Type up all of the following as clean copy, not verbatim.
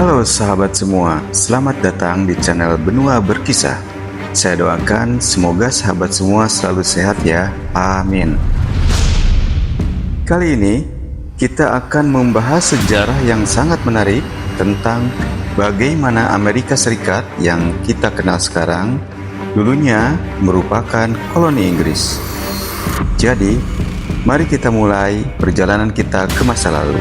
Halo sahabat semua, selamat datang di channel Benua Berkisah. Saya doakan semoga sahabat semua selalu sehat ya, amin. Kali ini kita akan membahas sejarah yang sangat menarik tentang bagaimana Amerika Serikat yang kita kenal sekarang dulunya merupakan koloni Inggris. Jadi, mari kita mulai perjalanan kita ke masa lalu.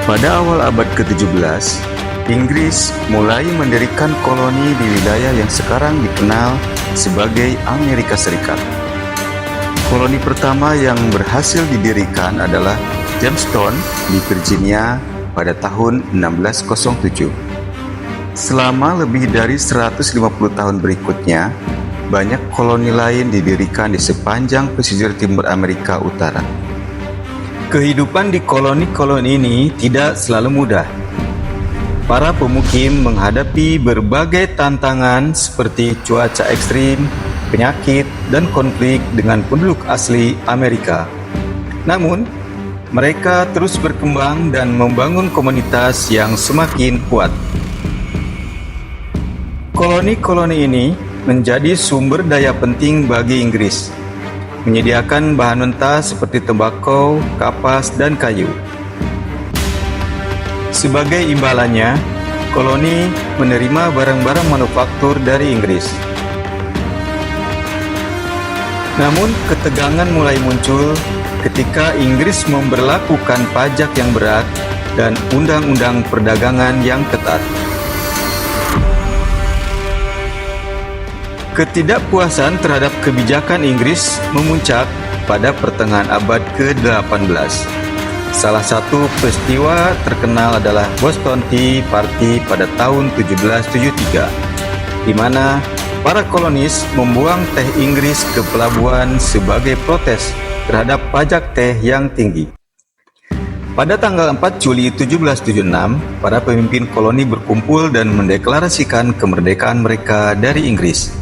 Pada awal abad ke-17, Inggris mulai mendirikan koloni di wilayah yang sekarang dikenal sebagai Amerika Serikat. Koloni pertama yang berhasil didirikan adalah Jamestown di Virginia pada tahun 1607. Selama lebih dari 150 tahun berikutnya, banyak koloni lain didirikan di sepanjang pesisir timur Amerika Utara. Kehidupan di koloni-koloni ini tidak selalu mudah. Para pemukim menghadapi berbagai tantangan seperti cuaca ekstrim, penyakit, dan konflik dengan penduduk asli Amerika. Namun, mereka terus berkembang dan membangun komunitas yang semakin kuat. Koloni-koloni ini menjadi sumber daya penting bagi Inggris, menyediakan bahan mentah seperti tembakau, kapas, dan kayu. Sebagai imbalannya, koloni menerima barang-barang manufaktur dari Inggris. Namun, ketegangan mulai muncul ketika Inggris memberlakukan pajak yang berat dan undang-undang perdagangan yang ketat. Ketidakpuasan terhadap kebijakan Inggris memuncak pada pertengahan abad ke-18. Salah satu peristiwa terkenal adalah Boston Tea Party pada tahun 1773, di mana para kolonis membuang teh Inggris ke pelabuhan sebagai protes terhadap pajak teh yang tinggi. Pada tanggal 4 Juli 1776, para pemimpin koloni berkumpul dan mendeklarasikan kemerdekaan mereka dari Inggris.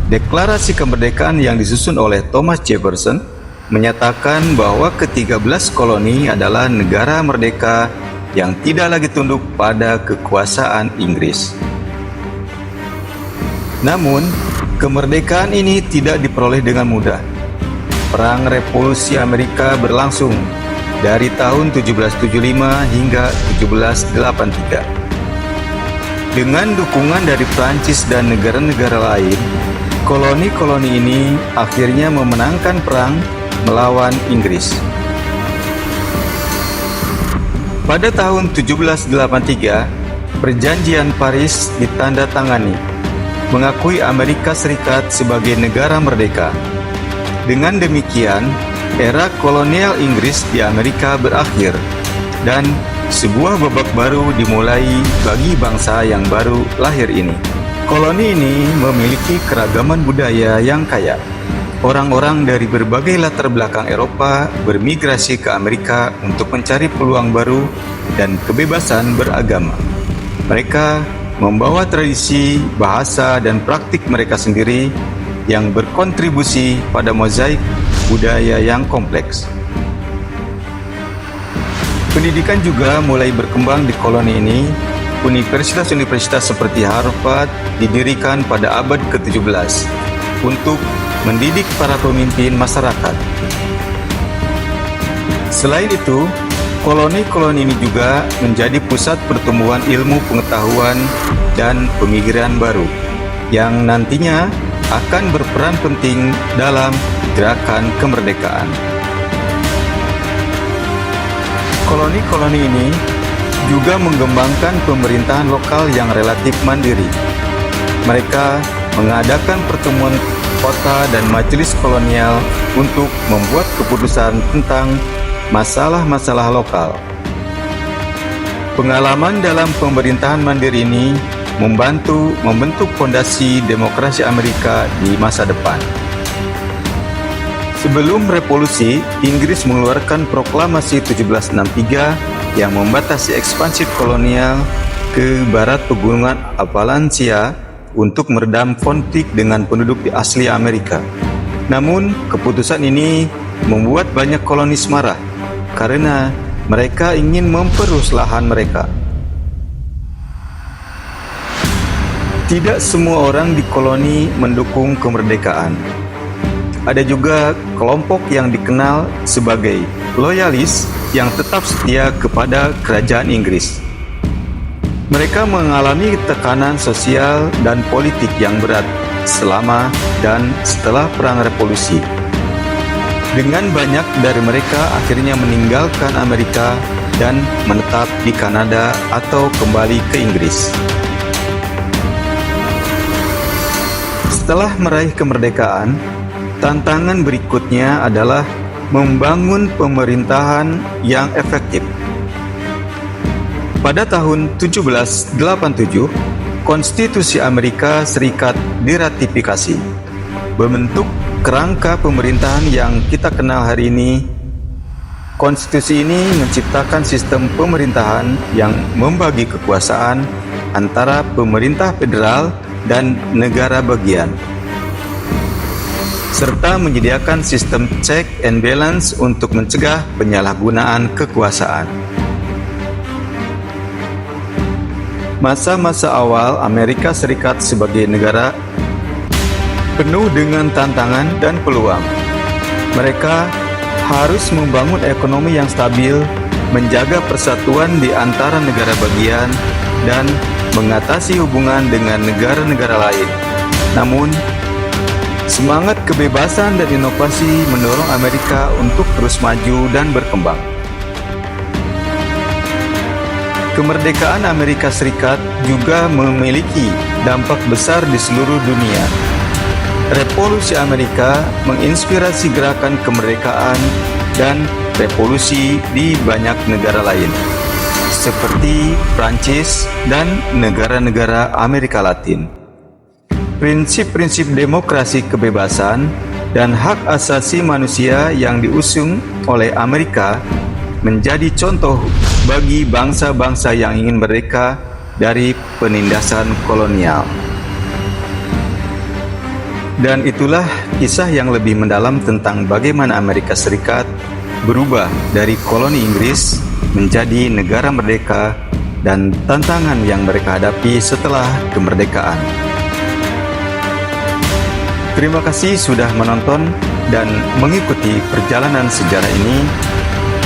Deklarasi kemerdekaan yang disusun oleh Thomas Jefferson menyatakan bahwa ke-13 koloni adalah negara merdeka yang tidak lagi tunduk pada kekuasaan Inggris. Namun, kemerdekaan ini tidak diperoleh dengan mudah. Perang Revolusi Amerika berlangsung dari tahun 1775 hingga 1783. Dengan dukungan dari Prancis dan negara-negara lain, koloni-koloni ini akhirnya memenangkan perang melawan Inggris. Pada tahun 1783, Perjanjian Paris ditandatangani, mengakui Amerika Serikat sebagai negara merdeka. Dengan demikian, era kolonial Inggris di Amerika berakhir, dan sebuah babak baru dimulai bagi bangsa yang baru lahir ini. Koloni ini memiliki keragaman budaya yang kaya. Orang-orang dari berbagai latar belakang Eropa bermigrasi ke Amerika untuk mencari peluang baru dan kebebasan beragama. Mereka membawa tradisi, bahasa, dan praktik mereka sendiri yang berkontribusi pada mozaik budaya yang kompleks. Pendidikan juga mulai berkembang di koloni ini. Universitas-universitas seperti Harvard didirikan pada abad ke-17 untuk mendidik para pemimpin masyarakat. Selain itu, koloni-koloni ini juga menjadi pusat pertumbuhan ilmu pengetahuan dan pemikiran baru yang nantinya akan berperan penting dalam gerakan kemerdekaan. Koloni-koloni ini juga mengembangkan pemerintahan lokal yang relatif mandiri. Mereka mengadakan pertemuan kota dan majelis kolonial untuk membuat keputusan tentang masalah-masalah lokal. Pengalaman dalam pemerintahan mandiri ini membantu membentuk fondasi demokrasi Amerika di masa depan. Sebelum revolusi, Inggris mengeluarkan proklamasi 1763 yang membatasi ekspansi kolonial ke barat pegunungan Appalachia untuk meredam konflik dengan penduduk asli Amerika. Namun, keputusan ini membuat banyak kolonis marah karena Mereka ingin memperluas lahan mereka. Tidak semua orang di koloni mendukung kemerdekaan. Ada juga kelompok yang dikenal sebagai loyalis yang tetap setia kepada kerajaan Inggris. Mereka mengalami tekanan sosial dan politik yang berat selama dan setelah Perang Revolusi. Dengan banyak dari mereka akhirnya meninggalkan Amerika dan menetap di Kanada atau kembali ke Inggris. Setelah meraih kemerdekaan, tantangan berikutnya adalah membangun pemerintahan yang efektif. Pada tahun 1787, Konstitusi Amerika Serikat diratifikasi, membentuk kerangka pemerintahan yang kita kenal hari ini. Konstitusi ini menciptakan sistem pemerintahan yang membagi kekuasaan antara pemerintah federal dan negara bagian, serta menyediakan sistem check and balance untuk mencegah penyalahgunaan kekuasaan. Masa-masa awal Amerika Serikat sebagai negara penuh dengan tantangan dan peluang. Mereka harus membangun ekonomi yang stabil, menjaga persatuan di antara negara bagian, dan mengatasi hubungan dengan negara-negara lain. Namun, semangat kebebasan dan inovasi mendorong Amerika untuk terus maju dan berkembang. Kemerdekaan Amerika Serikat juga memiliki dampak besar di seluruh dunia. Revolusi Amerika menginspirasi gerakan kemerdekaan dan revolusi di banyak negara lain, seperti Prancis dan negara-negara Amerika Latin. Prinsip-prinsip demokrasi, kebebasan, dan hak asasi manusia yang diusung oleh Amerika menjadi contoh bagi bangsa-bangsa yang ingin merdeka dari penindasan kolonial. Dan itulah kisah yang lebih mendalam tentang bagaimana Amerika Serikat berubah dari koloni Inggris menjadi negara merdeka dan tantangan yang mereka hadapi setelah kemerdekaan. Terima kasih sudah menonton dan mengikuti perjalanan sejarah ini.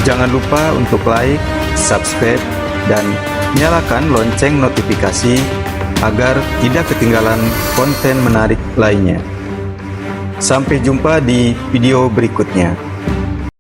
Jangan lupa untuk like, subscribe, dan nyalakan lonceng notifikasi agar tidak ketinggalan konten menarik lainnya. Sampai jumpa di video berikutnya.